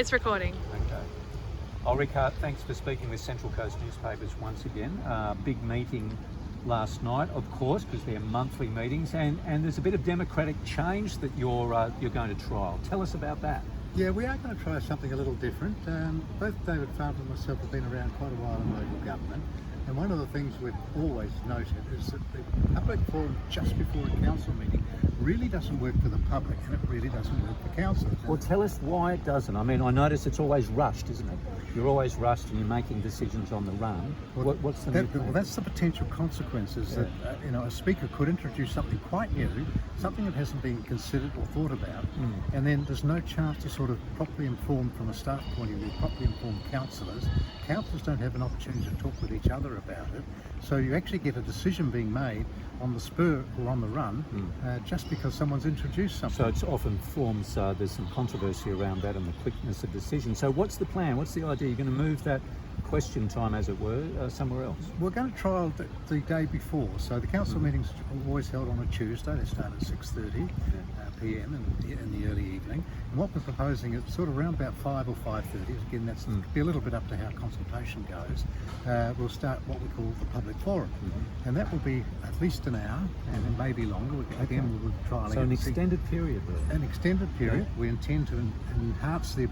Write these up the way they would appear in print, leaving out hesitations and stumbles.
It's recording. Okay. Oh, Rik Hart, thanks for speaking with Central Coast Newspapers once again. Big meeting last night, of course, because they're monthly meetings, and there's a bit of democratic change that you're going to trial. Tell us about that. Yeah, we are going to try something a little different. Both David Farmer and myself have been around quite a while in local government, and one of the things we've always noted is that the public forum just before a council meeting really doesn't work for the public, and it really doesn't work for councillors. Well, tell us why it doesn't. I mean, I notice it's always rushed, isn't it? You're always rushed and you're making decisions on the run. What's the Well, that's the potential consequences that a speaker could introduce something quite new, something that hasn't been considered or thought about, and then there's no chance to sort of properly inform from a staff point of view, properly inform councillors. Councillors don't have an opportunity to talk with each other about it, so you actually get a decision being made on the spur or on the run, just because someone's introduced something. So it's often forms, there's some controversy around that and the quickness of decision. So what's the plan? What's the idea? You're going to move that question time, as it were, somewhere else? We're going to trial the day before. So the council meetings are always held on a Tuesday. They start at 6:30 p.m. in the early evening. And what we're proposing is sort of around about 5 or 5:30. Again, that's be a little bit up to how consultation goes. We'll start what we call the public forum, and that will be at least an hour, and it may be longer. Again, we'll be trialing. So an extended period, really. An extended period. We intend to enhance the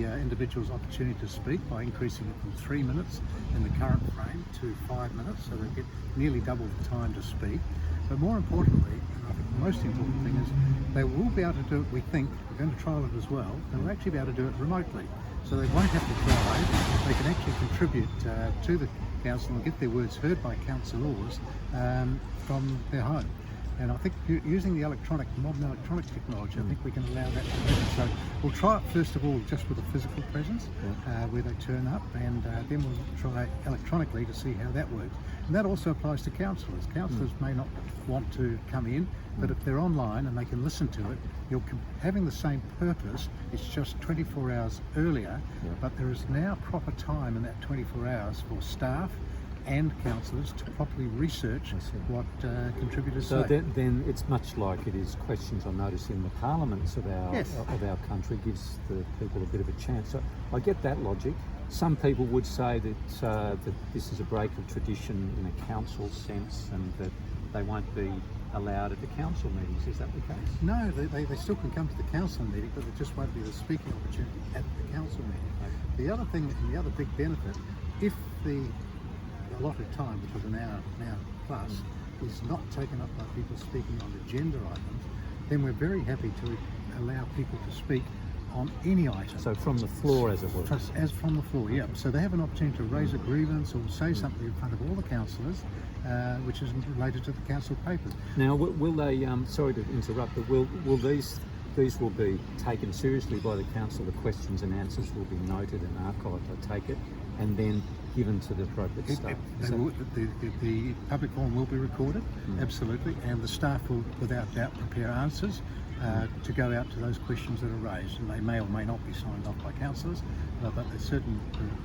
individual's opportunity to speak by increasing it from 3 minutes in the current frame to 5 minutes, so they get nearly double the time to speak. But more importantly, and I think the most important thing is they will be able to do it, we think, we're going to trial it as well, and we'll actually be able to do it remotely. So they won't have to drive, they can actually contribute to the council and get their words heard by councillors from their home. And I think using the modern electronic technology, I think we can allow that to happen. So we'll try it first of all just with a physical presence, where they turn up, and then we'll try electronically to see how that works. And that also applies to councillors. Councillors may not want to come in, but if they're online and they can listen to it, you're having the same purpose. It's just 24 hours earlier, but there is now proper time in that 24 hours for staff and councillors to properly research what contributors say. So then it's much like it is questions, I notice, in the parliaments of our country, gives the people a bit of a chance. So I get that logic. Some people would say that this is a break of tradition in a council sense, and that they won't be allowed at the council meetings. Is that the case? No, they still can come to the council meeting, but there just won't be the speaking opportunity at the council meeting. The other thing, and the other big benefit, if the allotted time, which was an hour plus, is not taken up by people speaking on agenda items, then we're very happy to allow people to speak on any item. So from the floor, as it were? As from the floor, yeah. So they have an opportunity to raise a grievance or say something in front of all the councillors, which is related to the council papers. Now, will they, sorry to interrupt, but will these will be taken seriously by the council? The questions and answers will be noted and archived, I take it, and then given to the appropriate staff? The public forum will be recorded, absolutely, and the staff will, without doubt, prepare answers to go out to those questions that are raised, and they may or may not be signed off by councillors, but there's certain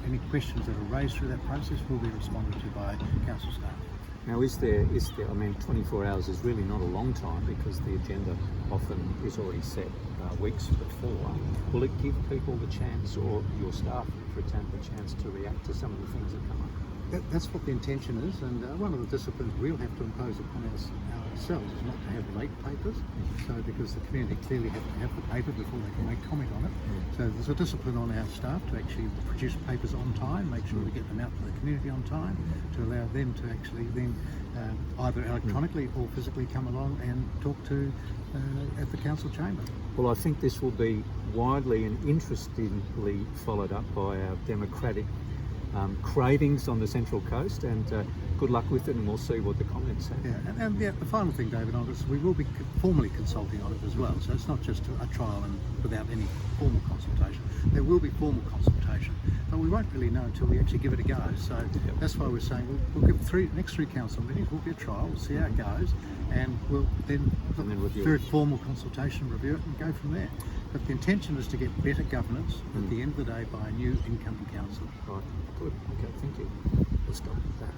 any questions that are raised through that process will be responded to by council staff. Now, is there, I mean, 24 hours is really not a long time, because the agenda often is already set weeks before. Will it give people the chance, or your staff, for example, a chance to react to some of the things that come up? That's what the intention is, and one of the disciplines we'll have to impose upon ourselves is not to have late papers, so because the community clearly have to have the paper before they can make comment on it. So there's a discipline on our staff to actually produce papers on time, make sure we get them out to the community on time, to allow them to actually then either electronically or physically come along and talk to at the council chamber. Well, I think this will be widely and interestingly followed up by our democratic cravings on the Central Coast, and good luck with it, and we'll see what the comments say. Yeah, and the final thing, David, on this, we will be formally consulting on it as well, so it's not just a trial and without any formal consultation. There will be formal consultation, but we won't really know until we actually give it a go. So that's why we're saying we'll give next three council meetings, will be a trial, we'll see how it goes, and we'll then through formal consultation, review it and go from there. But the intention is to get better governance at the end of the day by a new incoming council. Right, good. Okay, thank you. Let's go with that.